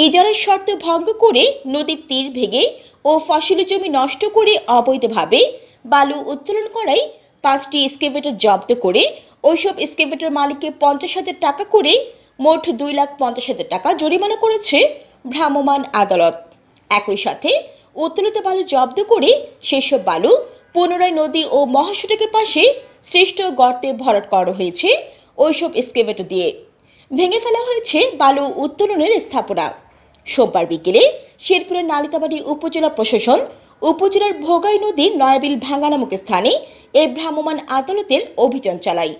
ইজারার শর্ত ভঙ্গ করে নদীর তীর ভেঙে ও ফসলি জমি নষ্ট করে অবৈধভাবে বালু উত্তোলন করায় 5টি এক্সকেভেটর জব্দ করে ওইসব এক্সকেভেটর মালিককে 50,000 টাকা করে মোট 2,50,000 টাকা জরিমানা করেছে ভ্রাম্যমাণ আদালত। একই সাথে উত্তোলিত বালু জব্দ করে সেসব বালু পুনরায় নদী ও মহাসড়কের পাশে সৃষ্ট গর্তে ভরাট করা হয়েছে। ওইসব এক্সকেভেটর দিয়ে ভেঙে ফেলা হয়েছে বালু উত্তোলনের স্থাপনা। সোমবার বিকেলে শেরপুরের নালিতাবাড়ী উপজেলা প্রশাসন উপজেলার ভোগাই নদীর নয়াবিল ভাঙ্গা নামক স্থানে এই ভ্রাম্যমাণ আদালতের অভিযান চালায়।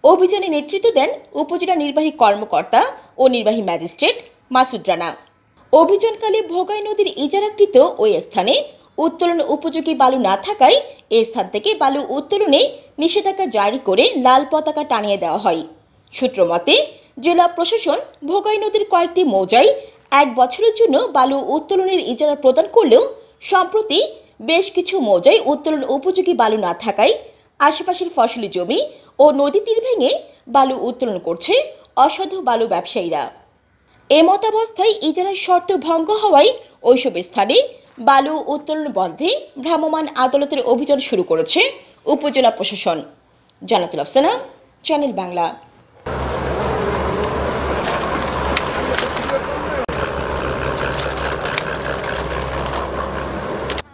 অভিযানে নেতৃত্ব দেন উপজেলা নির্বাহী কর্মকর্তা ও নির্বাহী ম্যাজিস্ট্রেট মাসুদ রানা। অভিযানকালে ভোগাই নদীর ইজারাকৃত ওই স্থানে উত্তোলন উপযোগী বালু না থাকায় এই স্থান থেকে বালু উত্তোলনে নিষেধাজ্ঞা জারি করে লাল পতাকা টানিয়ে দেওয়া হয়। সূত্রমতে জেলা প্রশাসন ভোগাই নদীর কয়েকটি মৌজায় 1 বছরের জন্য বালু উত্তোলনের ইজারা প্রদান করলেও সম্প্রতি বেশ কিছু মৌজায় উত্তোলন উপযোগী বালু না থাকায় আশেপাশের ফসলি জমি ও নদী তীর ভেঙে বালু উত্তোলন করছে অসাধু বালু ব্যবসায়ীরা। এমতাবস্থায় ইজারার শর্ত ভঙ্গ হওয়ায় ওইসব স্থানে বালু উত্তোলন বন্ধে ভ্রাম্যমাণ আদালতের অভিযান শুরু করেছে উপজেলা প্রশাসন। জান্নাতুল আফসানা, চ্যানেল বাংলা।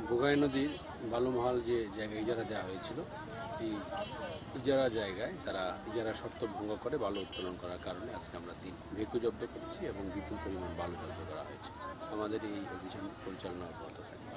ভোগাই নদীর বালুমহাল যে জায়গায় ইজারা দেওয়া হয়েছিল, এই ইজারা জায়গায় তারা ইজারা শর্ত ভঙ্গ করে বালু উত্তোলন করার কারণে আজকে আমরা 3 ভেকু জব্দ করেছি এবং বিপুল পরিমাণ বালু জব্দ করা হয়েছে। আমাদের এই অভিযান পরিচালনা অব্যাহত থাকবে।